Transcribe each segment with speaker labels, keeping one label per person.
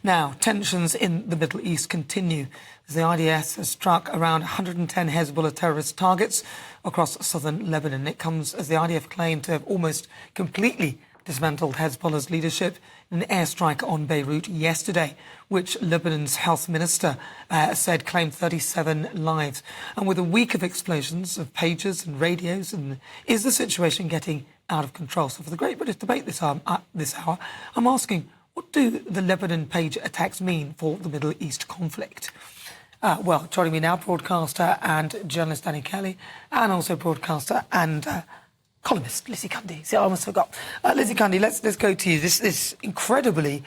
Speaker 1: Now, tensions in the Middle East continue as the IDF has struck around 110 Hezbollah terrorist targets across southern Lebanon. It comes as the IDF claimed to have almost completely dismantled Hezbollah's leadership in an airstrike on Beirut yesterday, which Lebanon's health minister said claimed 37 lives. And with a week of explosions of pagers and radios, and is the situation getting out of control? So for the Great British Debate this hour, I'm asking, what do the Lebanon page attacks mean for the Middle East conflict? Well, joining me now, broadcaster and journalist Danny Kelly, and also broadcaster and columnist Lizzie Cundy. See, I almost forgot. Lizzie Cundy, let's go to you. This incredibly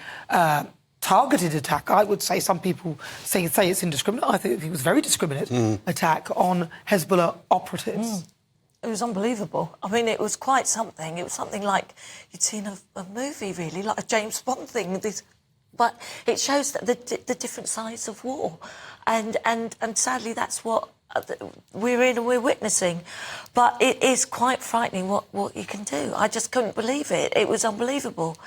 Speaker 1: targeted attack. I would say some people say it's indiscriminate. I think it was very discriminate attack on Hezbollah operatives.
Speaker 2: It was unbelievable. I mean, it was quite something. It was something like you'd seen a movie, really, like a James Bond thing. But it shows that the different sides of war, and sadly, that's what we're in and we're witnessing. But it is quite frightening what you can do. I just couldn't believe it. It was unbelievable,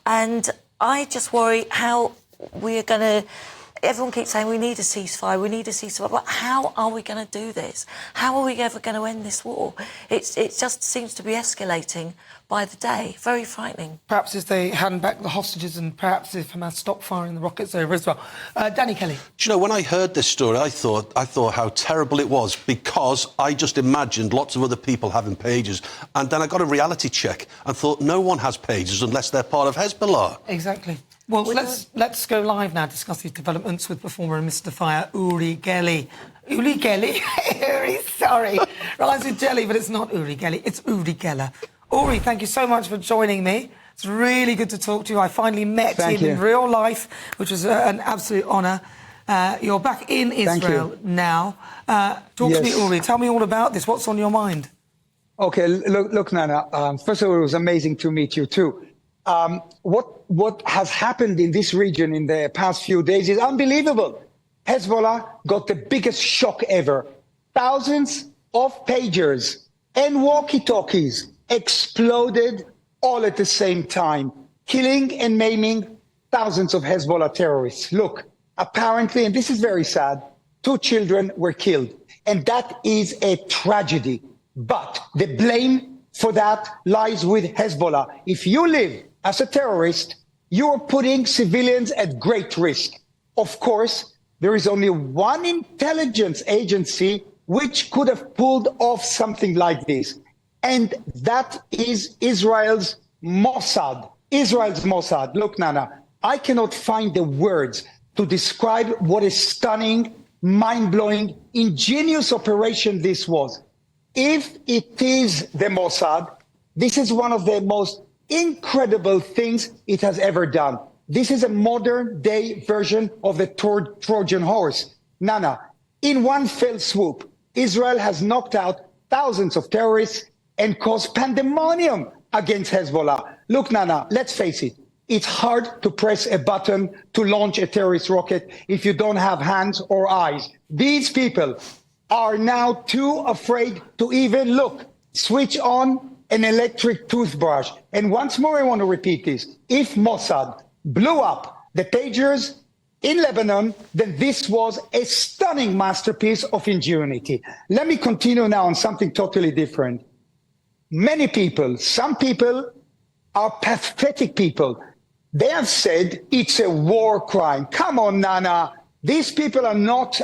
Speaker 2: and I just worry how we're going to. Everyone keeps saying we need a ceasefire, but how are we going to do this? How are we ever going to end this war? It just seems to be escalating by the day. Very frightening.
Speaker 1: Perhaps if they hand back the hostages and perhaps if Hamas stopped firing the rockets over as well. Danny Kelly.
Speaker 3: Do you know, when I heard this story, I thought how terrible it was, because I just imagined lots of other people having pages. And then I got a reality check and thought no one has pages unless they're part of Hezbollah.
Speaker 1: Exactly. Well, let's go live now, discuss these developments with performer and Mr. Fire, Uri Geller. Uri Geller? Uri, sorry. Rhymes with jelly, but it's not Uri Geller, it's Uri Geller. Uri, thank you so much for joining me. It's really good to talk to you. I finally met him in real life, which was an absolute honour. You're back in Israel now. Talk to me, Uri. Tell me all about this. What's on your mind?
Speaker 4: Okay, look, Nana. First of all, it was amazing to meet you too. What has happened in this region in the past few days is unbelievable. Hezbollah got the biggest shock ever. Thousands of pagers and walkie-talkies exploded all at the same time, killing and maiming thousands of Hezbollah terrorists. Look, apparently, and this is very sad, 2 children were killed. And that is a tragedy. But the blame for that lies with Hezbollah. If you live as a terrorist, you are putting civilians at great risk. Of course, there is only one intelligence agency which could have pulled off something like this, and that is Israel's Mossad. Israel's Mossad. Look, Nana, I cannot find the words to describe what a stunning, mind-blowing, ingenious operation this was. If it is the Mossad, this is one of the most incredible things it has ever done. This is a modern-day version of the Trojan horse. Nana, in one fell swoop, Israel has knocked out thousands of terrorists and caused pandemonium against Hezbollah. Look, Nana, let's face it. It's hard to press a button to launch a terrorist rocket if you don't have hands or eyes. These people are now too afraid to even look, switch on an electric toothbrush. And once more, I want to repeat this. If Mossad blew up the pagers in Lebanon, then this was a stunning masterpiece of ingenuity. Let me continue now on something totally different. Many people, some people are pathetic people. They have said it's a war crime. Come on, Nana. These people are not,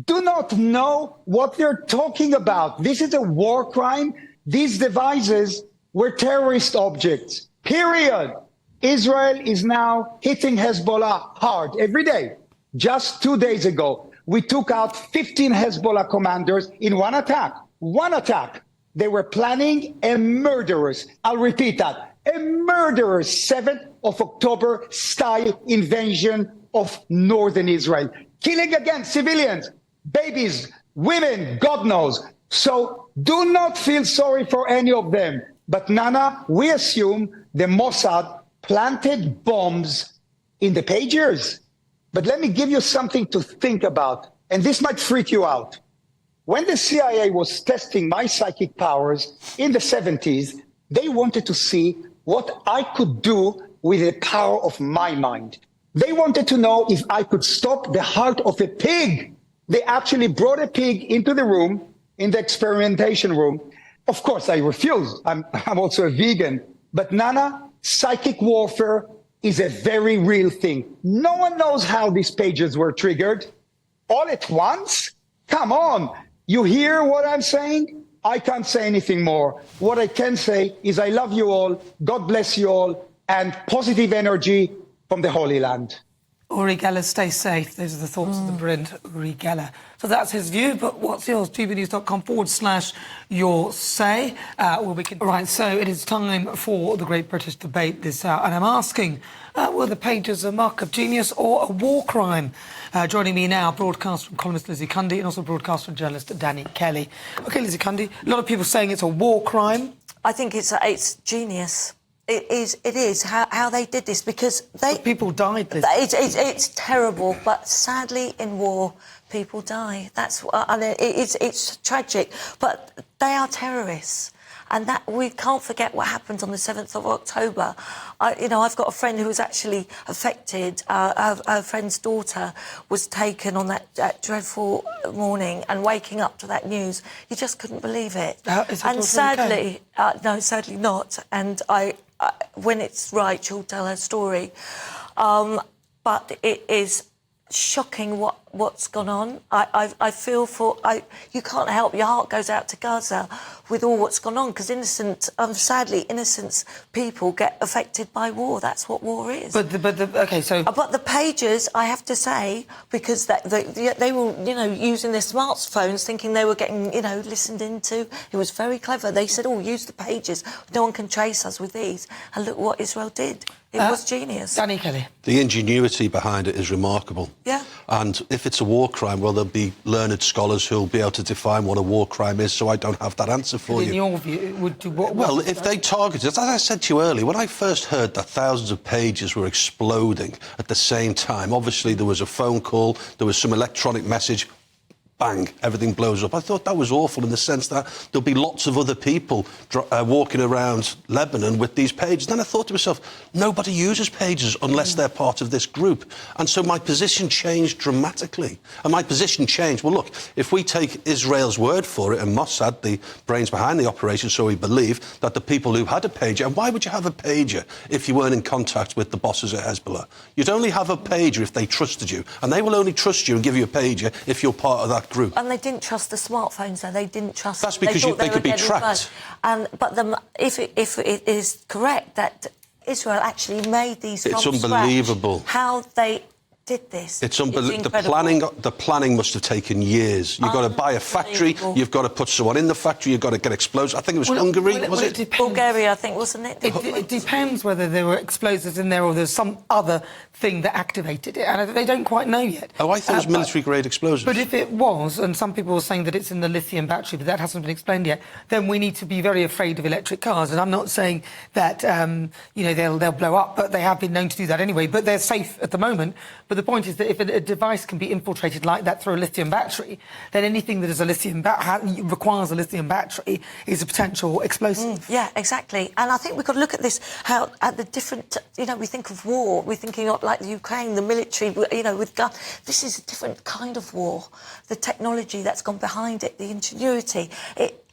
Speaker 4: do not know what they're talking about. This is a war crime. These devices were terrorist objects, period. Israel is now hitting Hezbollah hard every day. Just 2 days ago, we took out 15 Hezbollah commanders in one attack. One attack. They were planning a murderous, I'll repeat that, a murderous 7th of October style invasion of northern Israel, killing again civilians, babies, women, God knows. So do not feel sorry for any of them. But Nana, we assume the Mossad planted bombs in the pagers. But let me give you something to think about, and this might freak you out. When the CIA was testing my psychic powers in the 70s, they wanted to see what I could do with the power of my mind. They wanted to know if I could stop the heart of a pig. They actually brought a pig into the room, in the experimentation room. Of course, I refused. I'm also a vegan. But Nana, psychic warfare is a very real thing. No one knows how these pages were triggered. All at once? Come on. You hear what I'm saying? I can't say anything more. What I can say is I love you all. God bless you all. And positive energy from the Holy Land.
Speaker 1: Uri Geller, stay safe. Those are the thoughts of the brilliant Uri Geller. So that's his view, but what's yours? gbnews.com/your say. Right, so it is time for the Great British Debate this hour, and I'm asking, were the pages a mark of genius or a war crime? Joining me now, broadcaster and columnist Lizzie Cundy, and also broadcaster and journalist Danny Kelly. OK, Lizzie Cundy, a lot of people saying it's a war crime.
Speaker 2: I think it's genius. It is how they did this, because
Speaker 1: But people died.
Speaker 2: It's terrible, but sadly in war people die. That's it's tragic, but they are terrorists, and that we can't forget what happened on the 7th of October. I've got a friend who was actually affected. Her friend's daughter was taken on that dreadful morning, and waking up to that news, you just couldn't believe it.
Speaker 1: And sadly,
Speaker 2: no, sadly not. And when it's right, she'll tell her story. But it is shocking what's gone on. I feel you can't help, your heart goes out to Gaza with all what's gone on, because sadly innocent people get affected by war. That's what war is.
Speaker 1: But
Speaker 2: the pages, I have to say, because they were using their smartphones, thinking they were getting listened into. It was very clever. They said, use the pages, no one can trace us with these, and look what Israel did. It was genius.
Speaker 1: Danny Kelly.
Speaker 3: The ingenuity behind it is remarkable.
Speaker 2: Yeah.
Speaker 3: And if it's a war crime, well, there'll be learned scholars who'll be able to define what a war crime is, so I don't have that answer for you.
Speaker 1: In your view,
Speaker 3: Well, if they targeted, as I said to you earlier, when I first heard that thousands of pages were exploding at the same time, obviously there was a phone call, there was some electronic message, bang, everything blows up. I thought that was awful in the sense that there'll be lots of other people walking around Lebanon with these pages. Then I thought to myself, nobody uses pages unless they're part of this group. And so my position changed dramatically. And my position changed, well, look, if we take Israel's word for it, and Mossad, the brains behind the operation, so we believe that the people who had a pager, and why would you have a pager if you weren't in contact with the bosses at Hezbollah? You'd only have a pager if they trusted you. And they will only trust you and give you a pager if you're part of that group.
Speaker 2: And they didn't trust the smartphones, though. They didn't trust.
Speaker 3: That's because they could be tracked.
Speaker 2: But if it is correct that Israel actually made these from
Speaker 3: it's unbelievable
Speaker 2: scratch, how they did this.
Speaker 3: It's unbelievable. The planning must have taken years. You've got to buy a factory. You've got to put someone in the factory. You've got to get explosives. I think it was Hungary, was it?
Speaker 2: Bulgaria, I think, wasn't it?
Speaker 1: It depends whether there were explosives in there or there's some other thing that activated it, and they don't quite know yet.
Speaker 3: Oh, I thought it was military-grade explosives.
Speaker 1: But if it was, and some people were saying that it's in the lithium battery, but that hasn't been explained yet, then we need to be very afraid of electric cars. And I'm not saying that they'll blow up, but they have been known to do that anyway. But they're safe at the moment. But the point is that if a device can be infiltrated like that through a lithium battery, then anything that is a requires a lithium battery is a potential explosive.
Speaker 2: Yeah, exactly. And I think we've got to look at this, how at the different, we think of war, we're thinking of like the Ukraine, the military, with guns. This is a different kind of war. The technology that's gone behind it, the ingenuity.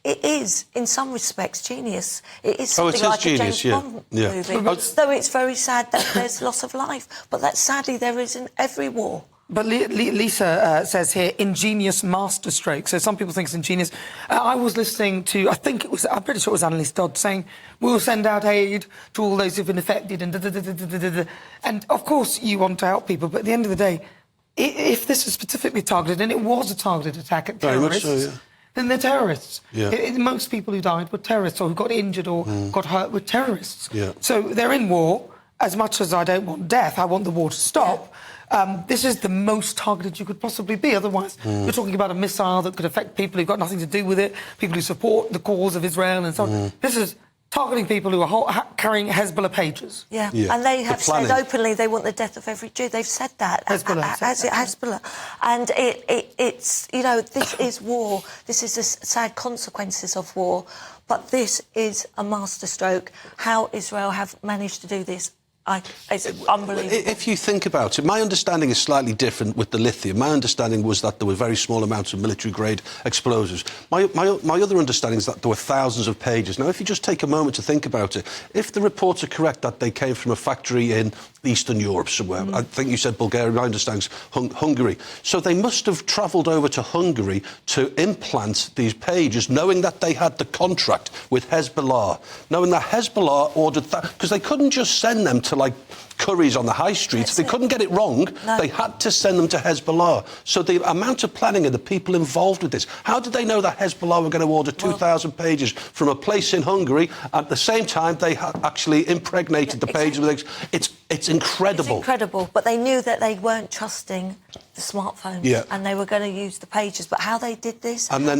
Speaker 2: It is, in some respects, genius. It is something like
Speaker 3: genius,
Speaker 2: a James Bond movie. Though it's very sad that there's loss of life, but that sadly there is in every war.
Speaker 1: But Lisa says here, ingenious masterstroke. So some people think it's ingenious. I was listening to, I'm pretty sure it was Annalise Dodd saying, we'll send out aid to all those who've been affected and And of course you want to help people, but at the end of the day, if this is specifically targeted, and it was a targeted attack at terrorists,
Speaker 3: very much so, yeah.
Speaker 1: Then they're terrorists.
Speaker 3: Yeah.
Speaker 1: Most people who died were terrorists, or who got injured or got hurt were terrorists.
Speaker 3: Yeah.
Speaker 1: So they're in war. As much as I don't want death, I want the war to stop. This is the most targeted you could possibly be. Otherwise, you're talking about a missile that could affect people who've got nothing to do with it, people who support the cause of Israel and so on. This is targeting people who are carrying Hezbollah pages.
Speaker 2: Yeah. And they have said openly they want the death of every Jew. They've said that. Hezbollah. And it's, this is war. This is the sad consequences of war. But this is a masterstroke. How Israel have managed to do this, It's unbelievable.
Speaker 3: If you think about it, my understanding is slightly different with the lithium. My understanding was that there were very small amounts of military-grade explosives. My other understanding is that there were thousands of pages. Now, if you just take a moment to think about it, if the reports are correct that they came from a factory in Eastern Europe somewhere, I think you said Bulgaria, my understanding is Hungary. So they must have travelled over to Hungary to implant these pages, knowing that they had the contract with Hezbollah, knowing that Hezbollah ordered that, because they couldn't just send them to, like, Curry's on the high streets. They couldn't get it wrong.
Speaker 2: No.
Speaker 3: They had to send them to Hezbollah. So the amount of planning of the people involved with this, how did they know that Hezbollah were going to order 2,000 pages from a place in Hungary? At the same time, they had actually impregnated the pages with it's incredible.
Speaker 2: It's incredible, but they knew that they weren't trusting the smartphones, and they were going to use the pages. But how they did this,
Speaker 3: and then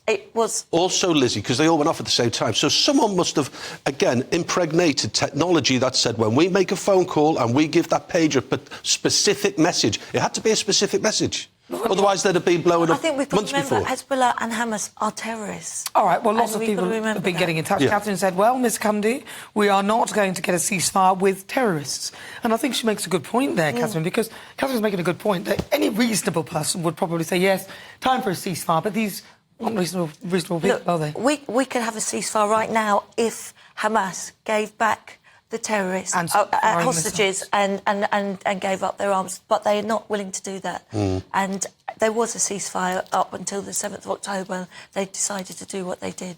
Speaker 2: it was
Speaker 3: also, Lizzie, because they all went off at the same time. So someone must have, again, impregnated technology that said when we make a phone call and we give that page a specific message, it had to be a specific message. Otherwise, they'd have been blown up
Speaker 2: I think we've got
Speaker 3: months
Speaker 2: to remember
Speaker 3: before.
Speaker 2: Hezbollah and Hamas are terrorists.
Speaker 1: All right, well, lots
Speaker 2: And
Speaker 1: of
Speaker 2: we've got
Speaker 1: people
Speaker 2: to remember
Speaker 1: have been
Speaker 2: that.
Speaker 1: getting in touch.
Speaker 3: Yeah.
Speaker 1: Catherine said, well, Ms. Cundy, we are not going to get a ceasefire with terrorists. And I think she makes a good point there, Catherine, because Catherine's making a good point that any reasonable person would probably say, yes, time for a ceasefire, but these aren't reasonable people,
Speaker 2: Look,
Speaker 1: are they?
Speaker 2: we could have a ceasefire right now if Hamas gave back the terrorists,
Speaker 1: And
Speaker 2: hostages, and gave up their arms, but they are not willing to do that. And there was a ceasefire up until the 7th of October. They decided to do what they did.